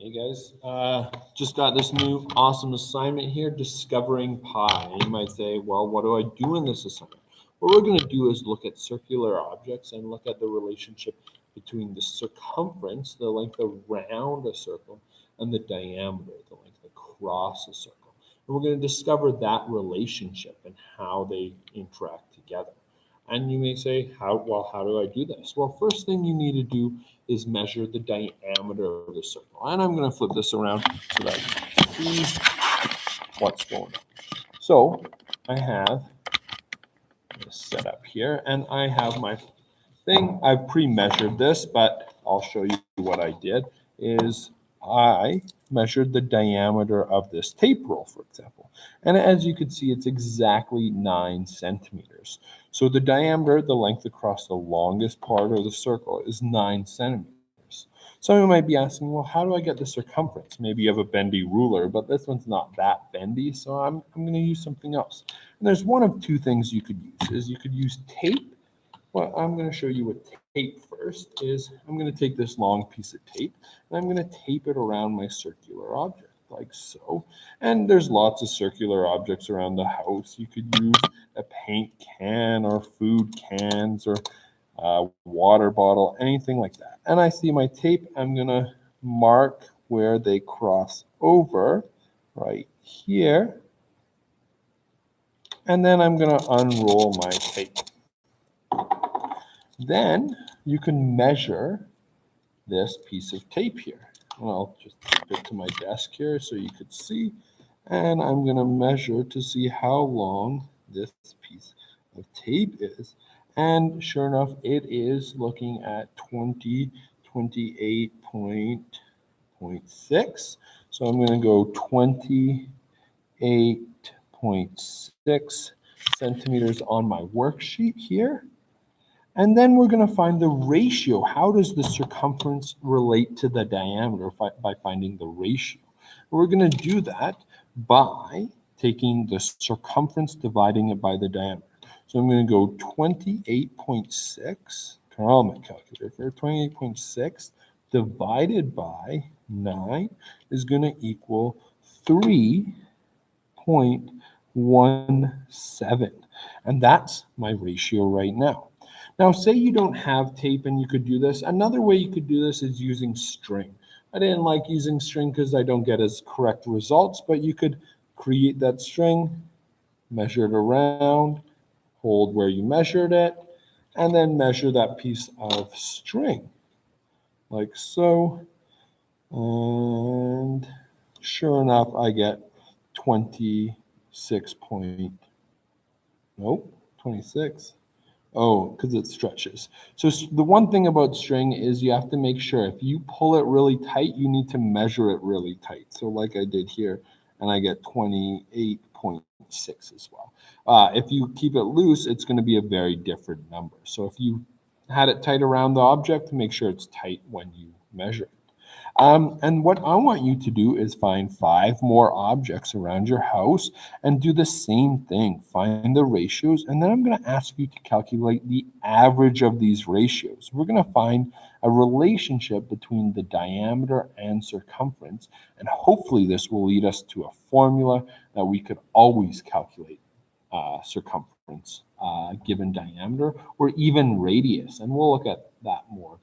Hey guys, just got this new awesome assignment here, discovering pi. And you might say, well, what do I do in this assignment? What we're going to do is look at circular objects and look at the relationship between the circumference, the length around a circle, and the diameter, the length across a circle. And we're going to discover that relationship and how they interact together. And you may say, how do I do this? Well, first thing you need to do is measure the diameter of the circle. And I'm going to flip this around so that you can see what's going on. So I have this set up here, and I have my thing. I've pre-measured this, but I'll show you what I did is I measured the diameter of this tape roll, for example. And as you can see, it's exactly 9 centimeters. So the diameter, the length across the longest part of the circle, is 9 centimeters. Some of you might be asking, well, how do I get the circumference? Maybe you have a bendy ruler, but this one's not that bendy, so I'm going to use something else. And there's one of two things you could use. Is you could use tape. What I'm going to show you with tape first is I'm going to take this long piece of tape and I'm going to tape it around my circular object like so. And there's lots of circular objects around the house. You could use a paint can or food cans or water bottle, anything like that. And I see my tape. I'm going to mark where they cross over right here. And then I'm going to unroll my tape. Then you can measure this piece of tape here. And I'll just keep it to my desk here so you could see. And I'm going to measure to see how long this piece of tape is. And sure enough, it is looking at 28.6. So I'm going to go 28.6 centimeters on my worksheet here. And then we're going to find the ratio. How does the circumference relate to the diameter by finding the ratio? We're going to do that by taking the circumference, dividing it by the diameter. So I'm going to go 28.6, turn on my calculator here, 28.6 divided by 9 is going to equal 3.17. And that's my ratio right now. Now, say you don't have tape and you could do this. Another way you could do this is using string. I didn't like using string because I don't get as correct results, but you could create that string, measure it around, hold where you measured it, and then measure that piece of string, like so. And sure enough, I get 26 26. Oh, because it stretches. So the one thing about string is you have to make sure if you pull it really tight, you need to measure it really tight. So like I did here, and I get 28.6 as well. If you keep it loose, it's going to be a very different number. So if you had it tight around the object, make sure it's tight when you measure it. And what I want you to do is find 5 more objects around your house and do the same thing. Find the ratios, and then I'm going to ask you to calculate the average of these ratios. We're going to find a relationship between the diameter and circumference, and hopefully this will lead us to a formula that we could always calculate circumference given diameter or even radius, and we'll look at that more